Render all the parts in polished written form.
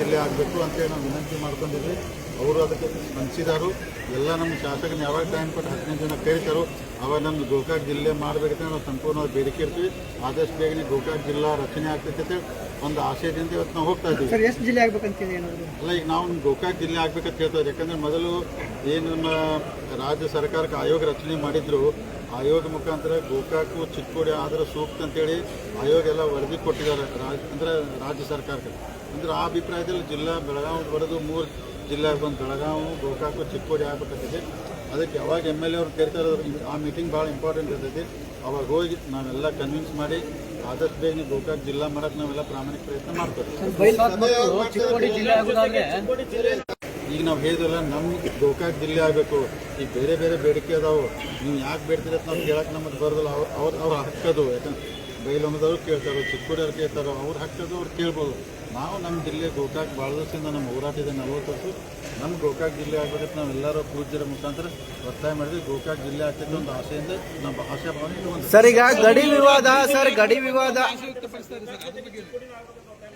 ಜಿಲ್ಲೆ ಆಗಬೇಕು ಅಂತೇಳಿ ನಾವು ವಿನಂತಿ ಮಾಡ್ಕೊಂಡಿದ್ವಿ. ಅವರು ಅದಕ್ಕೆ ಸ್ಪಂದಿಸಿದರು. ಎಲ್ಲ ನಮ್ಮ ಶಾಸಕನ ಯಾವಾಗ ಟೈಮ್ ಕೊಟ್ಟು 15 ಜನ ಕರೀತಾರೋ ಅವಾಗ ನಮ್ದು ಗೋಕಾಕ್ ಜಿಲ್ಲೆ ಮಾಡಬೇಕಂತ ನಾವು ಸಂಪೂರ್ಣವಾಗಿ ಬೇಡಿಕೆ ಇರ್ತೀವಿ. ಆದಷ್ಟು ಬೇಗನೆ ಗೋಕಾಕ್ ಜಿಲ್ಲಾ ರಚನೆ ಆಗ್ತೈತೆ ಒಂದು ಆಶಯದಿಂದ ಇವತ್ತು ನಾವು ಹೋಗ್ತಾ ಇದ್ದೀವಿ. ಸರ್, ಎಷ್ಟು ಜಿಲ್ಲೆ ಆಗ್ಬೇಕಂತೇಳಿ ಅಲ್ಲ, ಈಗ ನಾವು ಗೋಕಾಕ್ ಜಿಲ್ಲೆ ಆಗ್ಬೇಕಂತ ಹೇಳ್ತೇವೆ. ಯಾಕಂದರೆ ಮೊದಲು ಏನು ನಮ್ಮ ರಾಜ್ಯ ಸರ್ಕಾರಕ್ಕೆ ಆಯೋಗ ರಚನೆ ಮಾಡಿದ್ರು, ಆಯೋಗ ಮುಖಾಂತರ ಗೋಕಾಕು ಚಿಕ್ಕೋಡಿ ಆದ್ರೆ ಸೂಕ್ತ ಅಂತೇಳಿ ಆಯೋಗ ಎಲ್ಲ ವರದಿ ಕೊಟ್ಟಿದ್ದಾರೆ ಅಂದರೆ ರಾಜ್ಯ ಸರ್ಕಾರಕ್ಕೆ. ಅಂದರೆ ಆ ಅಭಿಪ್ರಾಯದಲ್ಲಿ ಜಿಲ್ಲಾ ಬೆಳಗಾವಿ ಬರೋದು 3 ಜಿಲ್ಲೆ ಬಂದು ಬೆಳಗಾವಿ, ಗೋಕಾಕು, ಚಿಕ್ಕೋಡಿ ಆಗ್ಬೇಕಾಗ್ತೈತಿ. ಅದಕ್ಕೆ ಯಾವಾಗ MLA ಅವ್ರು ಕರಿತಾರೆ ಆ ಮೀಟಿಂಗ್ ಭಾಳ ಇಂಪಾರ್ಟೆಂಟ್ ಇರ್ತೈತಿ. ಅವಾಗ ಹೋಗಿ ನಾವೆಲ್ಲ ಕನ್ವಿನ್ಸ್ ಮಾಡಿ ಆದಷ್ಟು ಬೇಗ ಗೋಕಾಕ್ ಜಿಲ್ಲಾ ಮಾಡೋಕ್ಕೆ ನಾವೆಲ್ಲ ಪ್ರಾಮಾಣಿಕ ಪ್ರಯತ್ನ ಮಾಡ್ತೇವೆ. ಈಗ ನಾವು ಹೇಳಿದ್ವಲ್ಲ, ನಮ್ಮ ಗೋಕಾಕ್ ಜಿಲ್ಲೆ ಆಗಬೇಕು. ಈಗ ಬೇರೆ ಬೇರೆ ಬೇಡಿಕೆ ಅದಾವೆ, ನೀವು ಯಾಕೆ ಬೇಡ್ತೀರ ಅಂತ ನಾವು ಕೇಳಕ್ಕೆ ನಮಗೆ ಬರೋದಿಲ್ಲ. ಅವ್ರ ಹಕ್ಕದು. ಯಾಕಂದ್ರೆ ಬೈಲೊಂಗದವ್ರು ಕೇಳ್ತಾರೆ, ಚಿಕ್ಕೋಡಿಯವ್ರು ಕೇಳ್ತಾರೆ, ಅವ್ರ ಹಕ್ಕದು ಅವ್ರು ಕೇಳ್ಬೋದು. ನಾವು ನಮ್ಮ ಜಿಲ್ಲೆ ಗೋಕಾಕ್ ಭಾಳ ದಿವಸದಿಂದ ನಮ್ಮ ಹೋರಾಟ ಇದೆ 40 ವರ್ಷ. ನಮ್ಮ ಗೋಕಾಕ್ ಜಿಲ್ಲೆ ಆಗಬೇಕಂತ ನಾವೆಲ್ಲರೂ ಪೂಜ್ಯರ ಮುಖಾಂತರ ಒತ್ತಾಯ ಮಾಡಿದ್ವಿ. ಗೋಕಾಕ್ ಜಿಲ್ಲೆ ಆಗ್ತೈತೆ ಒಂದು ಆಸೆಯಿಂದ ನಮ್ಮ ಆಶಾಭಾವನೆ ಇಟ್ಕೊಂಡು ಸರ್, ಈಗ ಗಡಿ ವಿವಾದ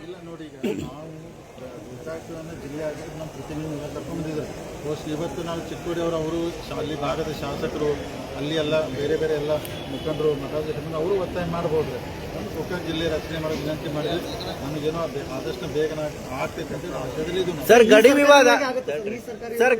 ಇಲ್ಲ ನೋಡಿ. ಈಗ ನಾವು ಗೋಕಾಕ್ ಜಿಲ್ಲೆ ಆಗಿದ್ದು ನಮ್ಮ ಪ್ರತಿನಿಧಿಗಳು ಕರ್ಕೊಂಡ್ಬಂದಿದ್ದಾರೆ. ಇವತ್ತು ನಾವು ಚಿಕ್ಕೋಡಿ ಅವರು ಅಲ್ಲಿ ಭಾಗದ ಶಾಸಕರು, ಅಲ್ಲಿ ಎಲ್ಲ ಬೇರೆ ಬೇರೆ ಎಲ್ಲ ಮುಖಂಡರು, ಮಠಾಧೀಶರು ಅವರು ಒತ್ತಾಯ ಮಾಡ್ಬೋದು. ನಮ್ಮ ಗೋಕಾಕ್ ಜಿಲ್ಲೆ ರಚನೆ ಮಾಡೋದು ವಿನಂತಿ ಮಾಡಿದ್ವಿ. ನಮಗೇನೋ ಆದಷ್ಟು ಬೇಗ ಆಗ್ತೈತೆ ಅಂತ ಆಶಯದಲ್ಲಿ ಇದು. ಸರ್,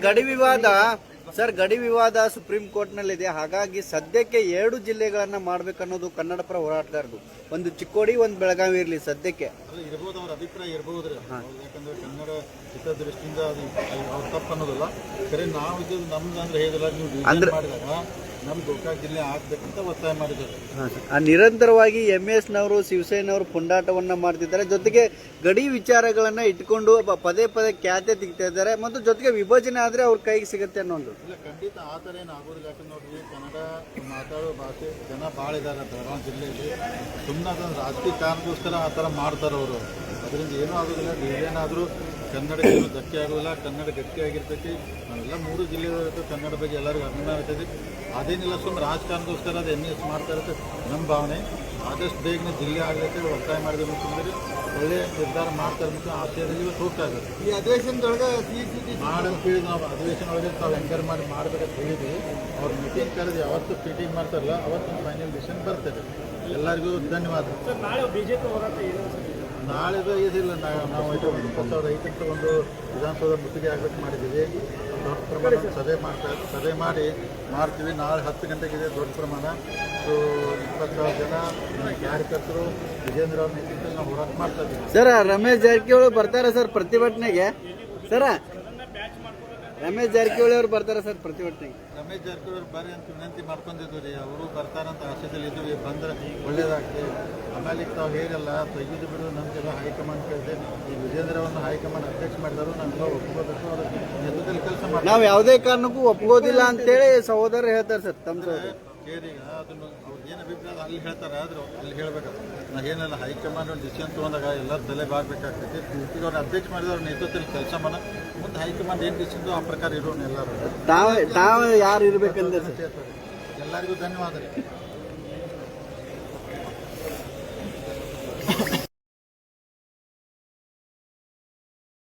ಗಡಿ ವಿವಾದ ಸುಪ್ರೀಂ ಕೋರ್ಟ್ನಲ್ಲಿದೆ. ಹಾಗಾಗಿ ಸದ್ಯಕ್ಕೆ 2 ಜಿಲ್ಲೆಗಳನ್ನ ಮಾಡ್ಬೇಕನ್ನೋದು ಕನ್ನಡಪರ ಹೋರಾಟಗಾರರು. ಒಂದು ಚಿಕ್ಕೋಡಿ, ಒಂದು ಬೆಳಗಾವಿ ಇರಲಿ ಸದ್ಯಕ್ಕೆ. ಅದು ಇರ್ಬೋದು, ಅವ್ರ ಅಭಿಪ್ರಾಯ ಇರ್ಬೋದ್ರಿ. ಯಾಕಂದ್ರೆ ಕನ್ನಡ ಹಿತದೃಷ್ಟಿಯಿಂದ ಅದು ಅವ್ರ ತಪ್ಪು ಅನ್ನೋದಿಲ್ಲ. ಖರೆ ನಾವು ಇದು ನಮ್ದು ಅಂದ್ರೆ ಹೇಳಿಲ್ಲ, ನೀವು ಡಿಸೈನ್ ಮಾಡಿದಾಗ ನಮ್ಮ ಗೋಕಾಕ್ ಜಿಲ್ಲೆ ಆಗ್ಬೇಕಂತ ಒತ್ತಾಯ ಮಾಡಿದ್ದಾರೆ. ನಿರಂತರವಾಗಿ MS ನವರು, ಶಿವಸೇನವರು ಪುಂಡಾಟವನ್ನ ಮಾಡ್ತಿದ್ದಾರೆ. ಜೊತೆಗೆ ಗಡಿ ವಿಚಾರಗಳನ್ನ ಇಟ್ಕೊಂಡು ಪದೇ ಪದೇ ಖ್ಯಾತೆ ತೆಗಿತಾ ಇದ್ದಾರೆ. ಮತ್ತು ಜೊತೆಗೆ ವಿಭಜನೆ ಆದ್ರೆ ಅವ್ರ ಕೈಗೆ ಸಿಗುತ್ತೆ ಅನ್ನೋದು. ಇಲ್ಲ, ಖಂಡಿತ ಆ ಥರ ಏನು ಆಗೋದಿಲ್ಲ. ಯಾಕಂದ್ರೆ ನೋಡ್ರಿ, ಕನ್ನಡ ಮಾತಾಡೋ ಭಾಷೆ ಜನ ಭಾಳ ಇದ್ದಾರೆ ಬೆಳಗಾವಿ ಜಿಲ್ಲೆಯಲ್ಲಿ. ಸುಮ್ಮನೆ ಅದನ್ನು ರಾಜಕೀಯ ಕಾರಣಕ್ಕೋಸ್ಕರ ಆ ಥರ ಮಾಡ್ತಾರೆ ಅವರು. ಅದರಿಂದ ಏನೂ ಆಗೋದಿಲ್ಲ. ಏನಾದರೂ ಕನ್ನಡಕ್ಕೆ ಏನು ಧಕ್ಕೆ ಆಗೋದಿಲ್ಲ. ಕನ್ನಡ ಗಟ್ಟಿಯಾಗಿರ್ತೈತಿ. ನಾವೆಲ್ಲ 3 ಜಿಲ್ಲೆದವರೆಗೂ ಕನ್ನಡ ಬಗ್ಗೆ ಎಲ್ಲರಿಗೂ ಅಭಿಮಾನ ಇರ್ತೈತಿ. ಅದೇನಿಲ್ಲ, ಸುಮ್ಮನೆ ರಾಜಕಾರಣಕ್ಕೋಸ್ಕರ ಅದು MS ಮಾಡ್ತಾ ಇರುತ್ತೆ ನಮ್ಮ ಭಾವನೆ. ಆದಷ್ಟು ಬೇಗನೆ ಜಿಲ್ಲೆ ಆಗಲಿಕ್ಕೆ ಒತ್ತಾಯ ಮಾಡಿದ್ರು ಅಂತಂದರೆ ಒಳ್ಳೆಯ ನಿರ್ಧಾರ ಮಾಡ್ತಾರೆ ಮತ್ತು ಆಶಯದಲ್ಲಿ ಇವತ್ತು ಹೋಗ್ತಾ ಇದ್ದಾರೆ. ಈ ಅಧಿವೇಶನದೊಳಗೆ ಮಾಡಂತ ಹೇಳಿ ನಾವು ಅಧಿವೇಶನ ಒಳಗೆ ನಾವು ಎಂಕರ್ ಮಾಡಬೇಕಂತ ಹೇಳಿದ್ವಿ. ಅವ್ರು ಮೀಟಿಂಗ್ ಕರೆದು ಯಾವತ್ತು ಮೀಟಿಂಗ್ ಮಾಡ್ತಾರಲ್ಲ ಅವತ್ತು ಫೈನಲ್ ಡಿಸಿಷನ್ ಬರ್ತದೆ. ಎಲ್ಲರಿಗೂ ಧನ್ಯವಾದ. ನಾಳೆ BJP ಹೋರಾಟ ನಾಳೆದು ಇದಿಲ್ಲ. ನಾವು 2025 ಒಂದು ವಿಧಾನಸೌಧ ಮುತ್ತಿಗೆ ಆಗಬೇಕು ಮಾಡಿದ್ದೀವಿ. ದೊಡ್ಡ ಪ್ರಮಾಣದ ಸಭೆ ಮಾಡ್ತೀವಿ. ನಾಳೆ 10 ಗಂಟೆಗಿದೆ ದೊಡ್ಡ ಪ್ರಮಾಣ. ಸೊ 20,000 ಜನ ಕಾರ್ಯಕರ್ತರು ವಿಜೇಂದ್ರ ಅವ್ರ ನೇತೃತ್ವದಲ್ಲಿ ನಾವು ಹೋರಾಟ ಮಾಡ್ತಾ ಇದ್ದೀವಿ. ಸರ್, ರಮೇಶ್ ಜಾರಕಿಹೊಳಿ ಬರ್ತಾರೆ ಸರ್ ಪ್ರತಿಭಟನೆಗೆ? ರಮೇಶ್ ಜಾರಕಿಹೊಳಿ ಅವರು ಬರ್ತಾರೆ ಸರ್ ಪ್ರತಿಭಟನೆಗೆ? ರಮೇಶ್ ಜಾರಕಿಹೊಳಿ ಬರ್ರಿ ಅಂತ ವಿನಂತಿ ಮಾಡ್ಕೊಂಡಿದ್ವಿ ರೀ. ಅವರು ಬರ್ತಾರಂತ ಆಶಯದಲ್ಲಿ ಇದ್ವಿ. ಬಂದರೆ ಒಳ್ಳೇದಾಗ್ತದೆ. ಆಮೇಲೆ ತಾವು ಹೇಗಲ್ಲ ತೆಗೆದು ಬಿಡೋದು ನಮಗೆಲ್ಲ ಹೈಕಮಾಂಡ್ ಕೇಳಿದೆ. ಈ ವಿಜೇಂದ್ರವನ್ನು ಹೈಕಮಾಂಡ್ ಅಧ್ಯಕ್ಷ ಮಾಡಿದರು. ನಾವೆಲ್ಲ ಒಪ್ಕೋಬೇಕು. ಅವ್ರ ನೇತೃತ್ವದಲ್ಲಿ ಕೆಲಸ ಮಾಡಿ ನಾವು ಯಾವುದೇ ಕಾರಣಕ್ಕೂ ಒಪ್ಕೋದಿಲ್ಲ ಅಂತೇಳಿ ಸಹೋದರರು ಹೇಳ್ತಾರೆ ಸರ್. ತಮ್ಮ ಕೇಳಿ ಅದನ್ನು ಅವ್ರು ಏನು ಅಭಿಪ್ರಾಯ ಅಲ್ಲಿ ಹೇಳ್ತಾರೆ. ಆದರೂ ಅಲ್ಲಿ ಹೇಳ್ಬೇಕು. ನಾವು ಏನೆಲ್ಲ ಹೈಕಮಾಂಡ್ ಒಂದು ಡಿಸಿಷನ್ ತೊಗೊಂಡಾಗ ಎಲ್ಲರೂ ತಲೆ ಬಾಗಬೇಕಾಗ್ತೈತಿ. ಈಗ ಅವ್ರು ಅಧ್ಯಕ್ಷ ಮಾಡಿದವ್ರ ನೇತೃತ್ವದಲ್ಲಿ ಕೆಲಸ ಮಾಡ ಮುಂದೆ ಹೈಕಮಾಂಡ್ ಏನು ಡಿಸಿಷನ್ ಆ ಪ್ರಕಾರ ಇರೋನು ಎಲ್ಲರೂ. ತಾವು ಯಾರು ಇರ್ಬೇಕಂದ್ರೆ ಎಲ್ಲರಿಗೂ ಧನ್ಯವಾದ.